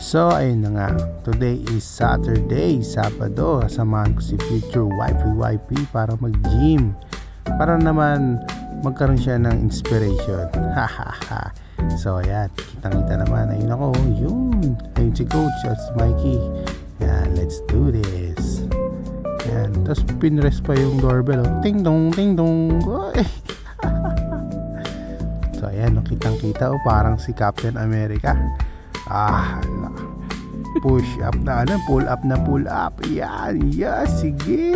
So ayun na nga, today is Saturday, Sabado. Samahan ko si future wifey para mag-gym, para naman magkaroon siya ng inspiration. Hahaha. So ayan, kitang-kita naman. Ayun ako, yun. Ayun si coach at si Mikey. Yan, let's do this. Yan, tapos pinrest pa yung doorbell. Ting dong, ting dong. So ayan, kitang-kita parang si Captain America. Push up na pull up. Yan, yes, sige.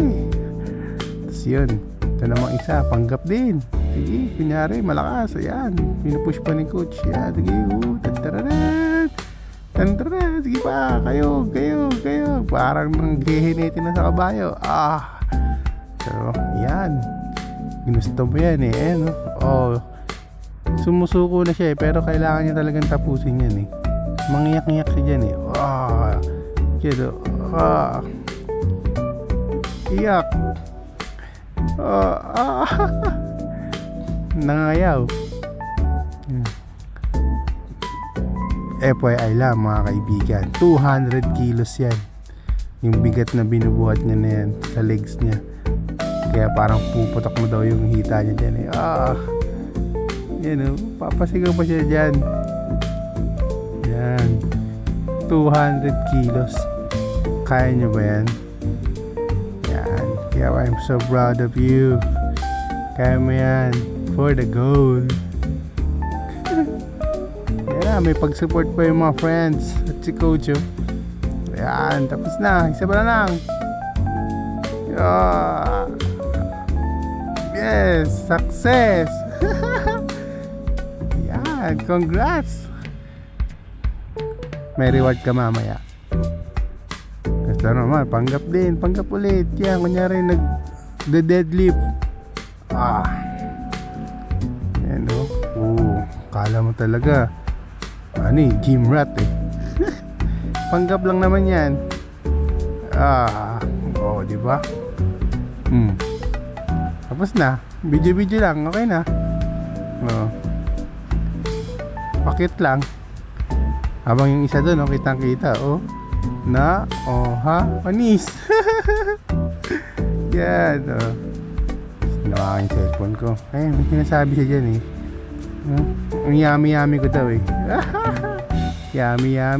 Tapos yun, ito namang isa, panggap din. Sige, kunyari, malakas. Ayan, pinupush pa ni coach. Yan, sige, tantararan. Sige pa, kayo. Parang nanghihiniti na sa kabayo. So, yan. Ginusto mo yan eh, no? Sumusuko na siya eh, pero kailangan niya talagang tapusin yan eh. Mangyak-ngyak siya dyan eh. Iyak. Nangayaw. FYI lang mga kaibigan, 200 kilos yan, yung bigat na binubuhat niya na yan sa legs niya. Kaya parang puputok mo daw yung hita niya dyan eh. Yan o, papasigaw pa siya dyan. Yan, 200 kilos. Kaya niyo ba yan? Yan, kaya I'm so proud of you. Kaya mo yan, for the goal. Yan, may pag-support pa yung mga friends at si coach. Yan, tapos na, isa pa na lang. Yes, success. Yan, congrats. May reward ka mamaya. Basta naman, panggap ulit. Yan, kunyari nag-deadlift. Yan o. Kala mo talaga gym rat eh. Panggap lang naman yan. Diba? Tapos na, video lang, okay na. Pakit lang. Habang yung isa doon, kitang-kita, panis. Yan, Nawakan yung cellphone ko. Ay, may sinasabi siya dyan eh. Ang yummy ko daw eh. Yummy ah.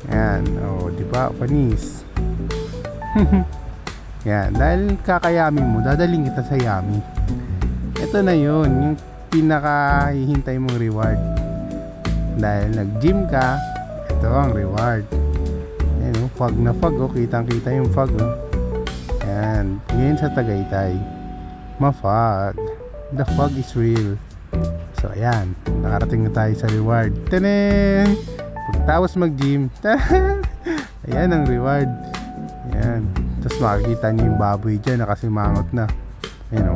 Yan, diba, panis. Yan, dahil kakayami mo, dadaling kita sa yummy. Ito na yun, yung pinakahihintay mong reward. Dahil nag-gym ka, ito ang reward. Ayan, fog na fog, kitang-kita yung fog. Yan, ngayon sa Tagaytay, ma-fog. The fog is real. So ayan, nakarating na tayo sa reward. Tanan! Pagtapos mag-gym, ayan ang reward. Ayan, tapos makikita niyo yung baboy dyan, nakasimangot na. Ayan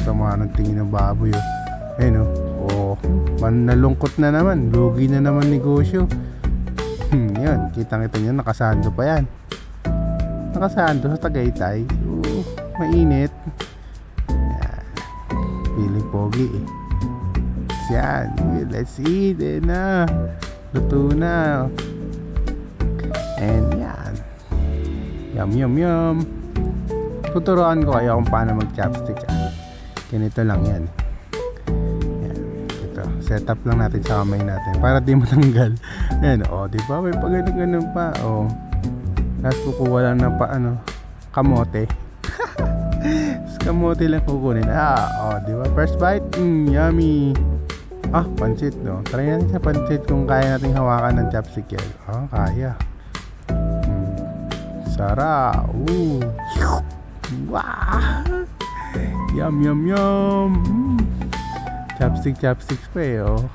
sama ng tingin ng baboy. Ayan nalungkot na naman, lugi na naman negosyo. Yan, kitang-kita nyo, nakasando pa yan. Nakasando sa Tagaytay. Mainit. Yan, feeling pogi eh. Yan, let's eat na. Luto na. And yan, yum. Tuturuan ko kayo kung paano mag chopstick. Ganito lang yan. Setup lang natin sa kamay natin para di matanggal. Ayan, diba? May pag-ganun pa. Tapos kukuha lang ng kamote. Tapos kamote lang kukunin. Diba? First bite, yummy. Pancit, no? Try natin sa pancit kung kaya natin hawakan ng chopstick yan. Kaya. Sarap. Wow. Yum. Chopsticks pa eh. Yeah.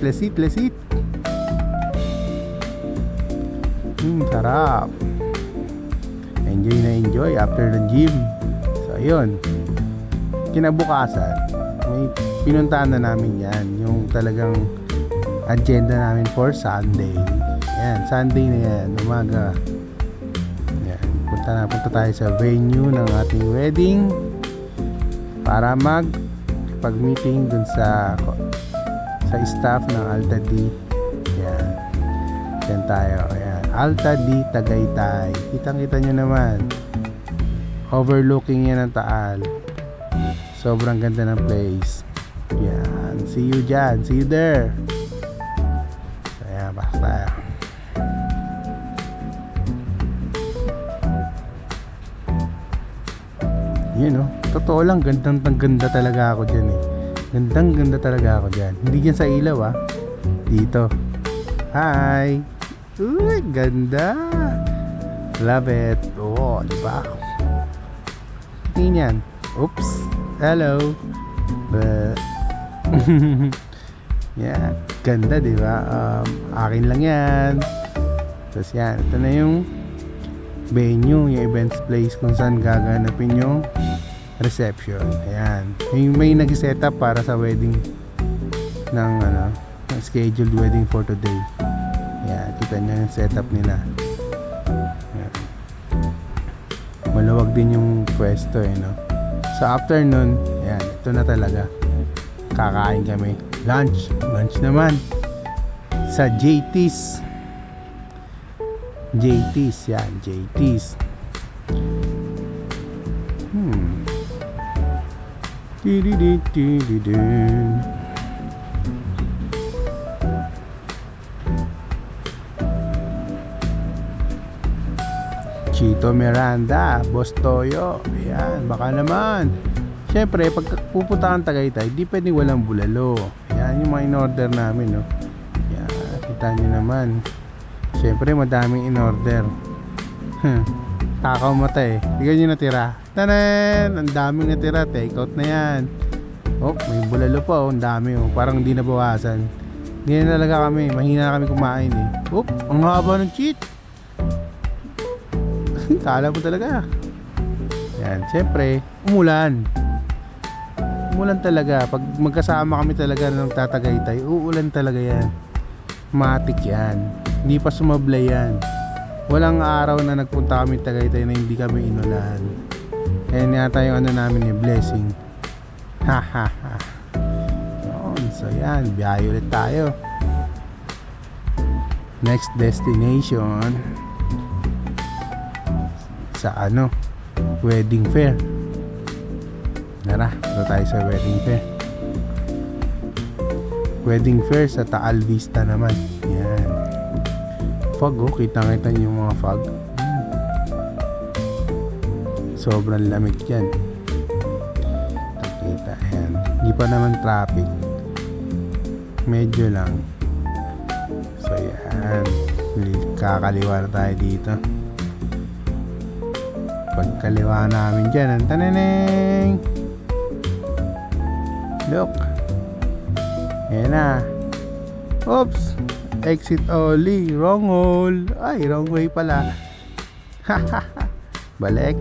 Let's eat. Sarap. Enjoy after the gym. So ayun, kinabukasan may pinuntahan na namin yan, yung talagang agenda namin for Sunday. Yan, Sunday na yan, umaga. Yan, punta tayo sa venue ng ating wedding para pag-meeting dun sa staff ng Alta D Yan. Yan tayo. Ayan. Alta di Tagaytay. Kitang-kita nyo naman. Overlooking yan ng Taal. Sobrang ganda ng place. Yan. See you dyan. See you there. So, ayan. Basta. Yun, no? Totoo lang, ganda talaga ako dyan eh. Ganda talaga ako dyan. Hindi dyan sa ilaw ah. Dito. Hi! Uy, ganda! Love it. Oo, diba? Tingin yan. Oops. Hello. Yeah. Ganda, diba? Akin lang yan. Tapos yan. Ito na yung venue, yung events place kung saan gaganapin yung reception. Ayan. May nag-set up para sa wedding ng scheduled wedding for today. Ayan. Kita nyo yung setup nila. Ayan. Maluwag din yung pwesto no? So after nun, ayan, ito na talaga. Kakain kami. Lunch naman sa JT's. Yan, JT's. Chito Miranda, Boss Toyo. Ayan, baka naman. Siyempre, pag pupunta kang Tagaytay, di pwedeng walang bulalo. Ayan, yung mga in-order namin, no? Ayan, kita nyo naman. Siyempre, madaming in-order. Takaw mata eh. Tignan nyo natira. Tanan! Ang daming natira. Take out na yan. Oh, may bulalo pa oh. Ang dami oh. Parang hindi nabawasan. Ganyan talaga kami. Mahina na kami kumain eh. Oh, ang haba ng cheat. Kala mo talaga. Yan. Siyempre, umulan. Umulan talaga. Pag magkasama kami talaga ng Tatagaytay, uulan talaga yan. Matik yan. Hindi pa sumablay yan. Walang araw na nagpunta kami Tagaytay na hindi kami inulan. Ayan yata yung namin blessing. Ha. Yun. So yan, biyahe ulit tayo. Next destination sa wedding fair. Tara, ito tayo sa wedding fair. Wedding fair sa Taal Vista naman. Yan. Fog oh, kita-kita niyo yung mga fog. Sobrang lamig yan. Kita, ayan. Hindi pa naman traffic. Medyo lang. So yan. Kakaliwa na tayo dito. Pagkaliwa namin dyan, ang tananeng. Look. Ayan na. Oops. Exit only. Wrong hole. Ay, wrong way pala. Balik.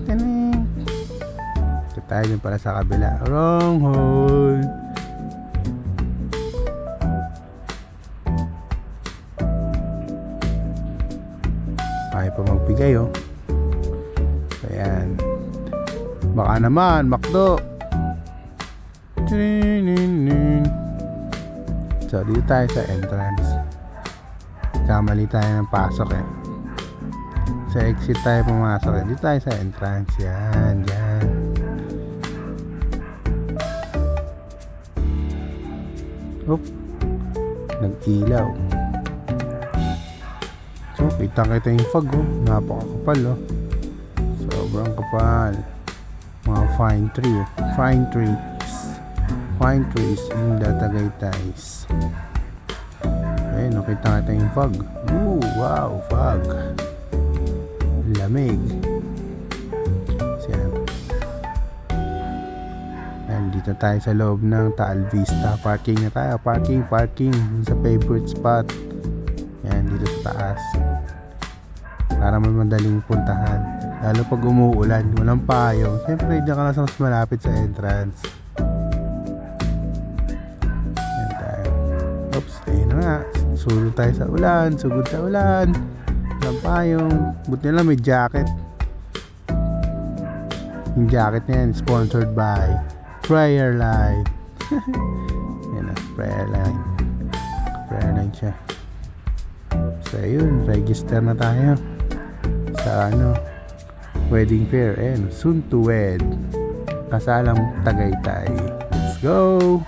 Taneng. Ito tayo din para sa kabila. Wrong hole. Ay pa magbigay oh. Ayan. Baka naman, McDo. So, dito tayo sa entrance. Kamali tayo ng pasok eh. Sa exit tayo pumasok eh. Dito tayo sa entrance. Yan. Oop. Nag-ilaw. So, kita yung fog oh. Napakakapal oh. Sobrang kapal. Mga fine trees in the Tagaytays. Ayun, nakita yung fog. Ooh, wow, fog. Lamig. Siyan. And dito tayo sa loob ng Taal Vista. Parking na tayo. Parking. Sa favorite spot. Yan, dito sa taas. Para madaling puntahan. Lalo pag umuulan, walang payong. Siyempre, diyan ka lang sa mas malapit sa entrance. Yan tayo. Oops, ayun na nga. Sugod tayo sa ulan. Walang payong. Buti na lang may jacket. Yung jacket na yan, sponsored by Prayer Line. Yan na, Prayer Line. Airline siya. So ayun, register na tayo sa wedding fair and soon to wed. Kasalang Tagaytay. Let's go!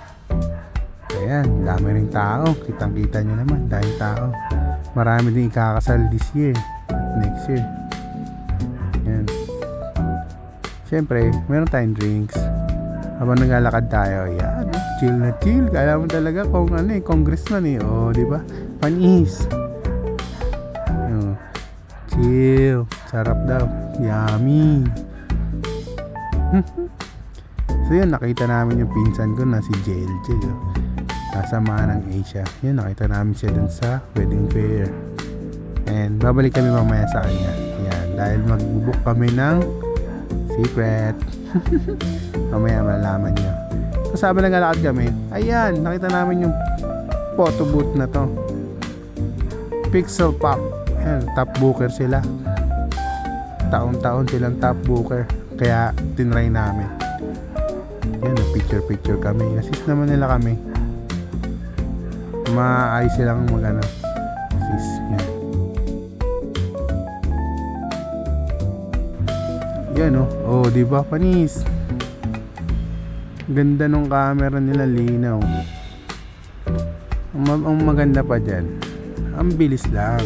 Ayan, dami ring tao. Kitang-kita nyo naman, dahil tao. Marami din ikakasal this year at next year. Ayan. Siyempre, meron tayong drinks. Habang naglalakad tayo, ayan, chill na chill. Kala mo talaga kung congressman o, di ba? Panis. Chill. Sarap daw. Yummy. So yun, nakita namin yung pinsan ko na si Jel. Kasama ng Asia. Yun, nakita namin siya dun sa wedding fair. And babalik kami mamaya sa kanya. Yan, dahil mag-book kami ng secret. Mamaya malalaman nyo. So sabi naglalakad kami, ayan, nakita namin yung photo booth na to. Pixel Pop. Ayan, top booker sila. Taon-taon silang top booker. Kaya tinry namin. Yan, picture kami. Assist naman nila kami. Maayos silang assist. Yan. Yan oh, di ba panis? Ganda nung camera nila, linaw. Ang maganda pa dyan, ang bilis lang.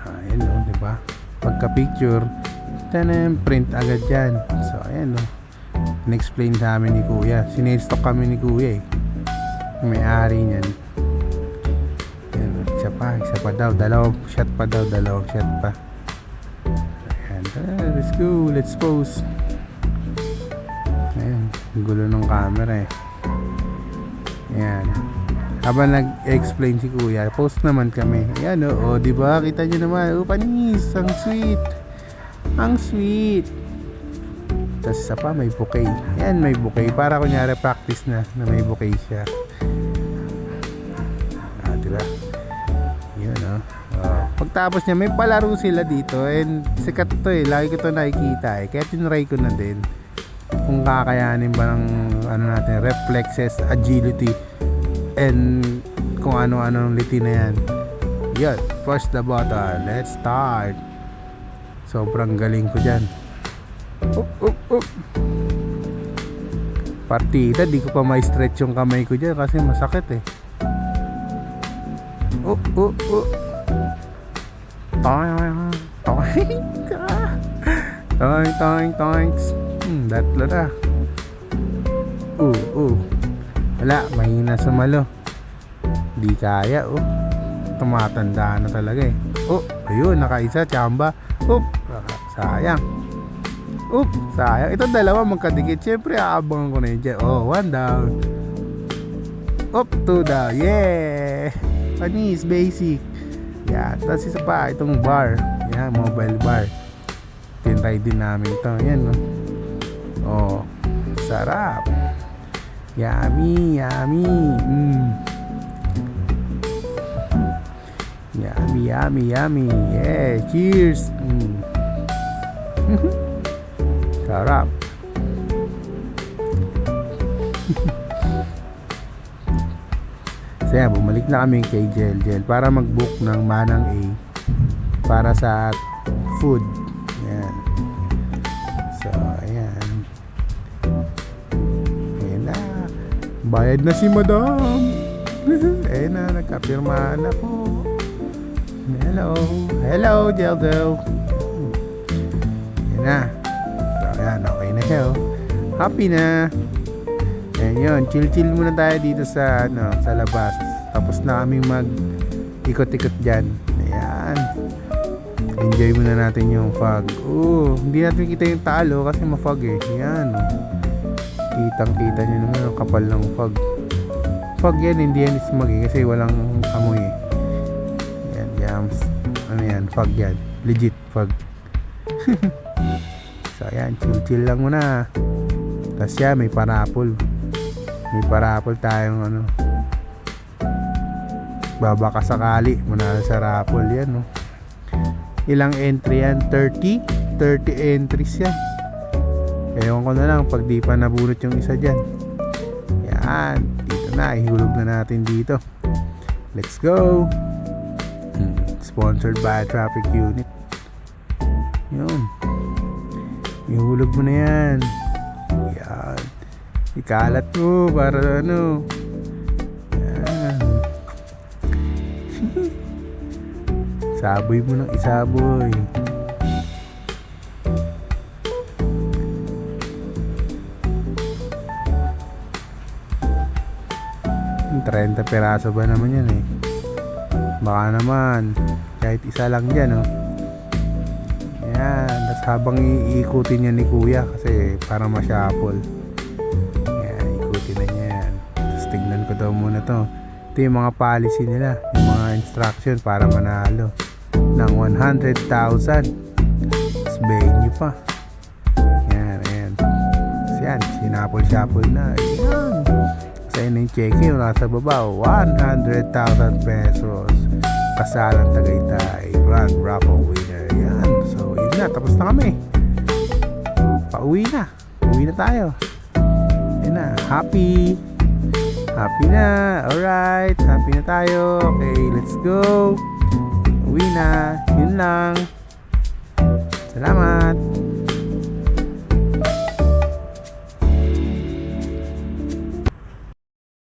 Ayan di ba? Pagka picture, print agad yan. So ayan in-explain sa amin ni Kuya. Sinestock kami ni Kuya may-ari niyan. Ayan, isa pa daw, dalawang shot pa. Ayan, let's go, let's pose. Ayan, gulo ng camera Ayan, habang nag-explain si Kuya, post naman kami. Ayan di ba, kita nyo naman, panis, ang sweet. Tapos isa pa, may bouquet. Ayan, may bouquet, para kunyari practice na may bouquet siya. Diba? Yun pagtapos niya, may palaro sila dito. And sikat to lagi ko to nakikita kaya tinry ko na din kung kakayanin ba ng natin, reflexes, agility, and kung ano-ano liti na yan. Yan, push the button, let's start. Sobrang galing ko dyan. Partida, di ko pa may stretch yung kamay ko dyan kasi masakit Toinks. Datlo na. Wala, mahina sumalo. Di kaya tumatanda na talaga ayun, nakaisa, tsamba. Sayang. Ito dalawa magkadikit. Siyempre aabangan ko na yun dyan. One down. Two down. Yeah. Panis, basic. Yan. Tapos isa pa, itong bar. Yan, mobile bar. Tinry din namin ito. Yan, sarap. Yummy. Yummy. Yeah, cheers. Sarap. So yan, bumalik na kami kay Jel para mag-book ng Manang A para sa food. Yan. So ayan na, bayad na si Madam. Ayan na, nagkapirmahan na po. Hello Jeldo. Ayan na. So ayan, okay na siya happy na. Ayan yun, chill muna tayo dito sa sa labas. Tapos na kaming mag-ikot-ikot dyan. Ayan, enjoy muna natin yung fog. Hindi natin kita yung talo kasi ma-fog Ayan kitang-kita nyo naman ang kapal ng fog. Fog yan, hindi yan smog kasi walang amoy Ayan, jams. Yan, fog yan, legit fog. So ayan, chill lang muna. Tapos yan, may parapol tayong babaka sakali muna sa raffle yan ilang entry yan? 30 entries yan. Ewan ko na lang pag di pa nabunot yung isa dyan. Yan, dito Ito na, ihulog na natin dito. Let's go. Sponsored by Traffic Unit. Yun. Ihulog mo na yan. Yan. Ikalat mo para ano. Yan. Saboy mo ng isaboy. Yung 30 peraso ba naman yan eh. Baka naman kahit isa lang dyan, oh. Yan. Tapos habang iikutin niya ni kuya kasi para ma-shuffle. Yan, ikutin na niya yan. Tapos tignan ko daw muna to. Ito yung mga policy nila, yung mga instruction para manalo ng 100,000. Tapos venue pa. Yan, ayan. Tapos yan, sinapol-shuffle na. Yan. Kasi yun yung check yung nasa baba, 100,000 pesos. Kasalang Tagaytay Grand Raffle winner. Yan. So yun na, tapos na kami. Pauwi na. Uwi na tayo. Yan na. Happy na. Alright. Happy na tayo. Okay, let's go. Uwi na. Yun lang. Salamat.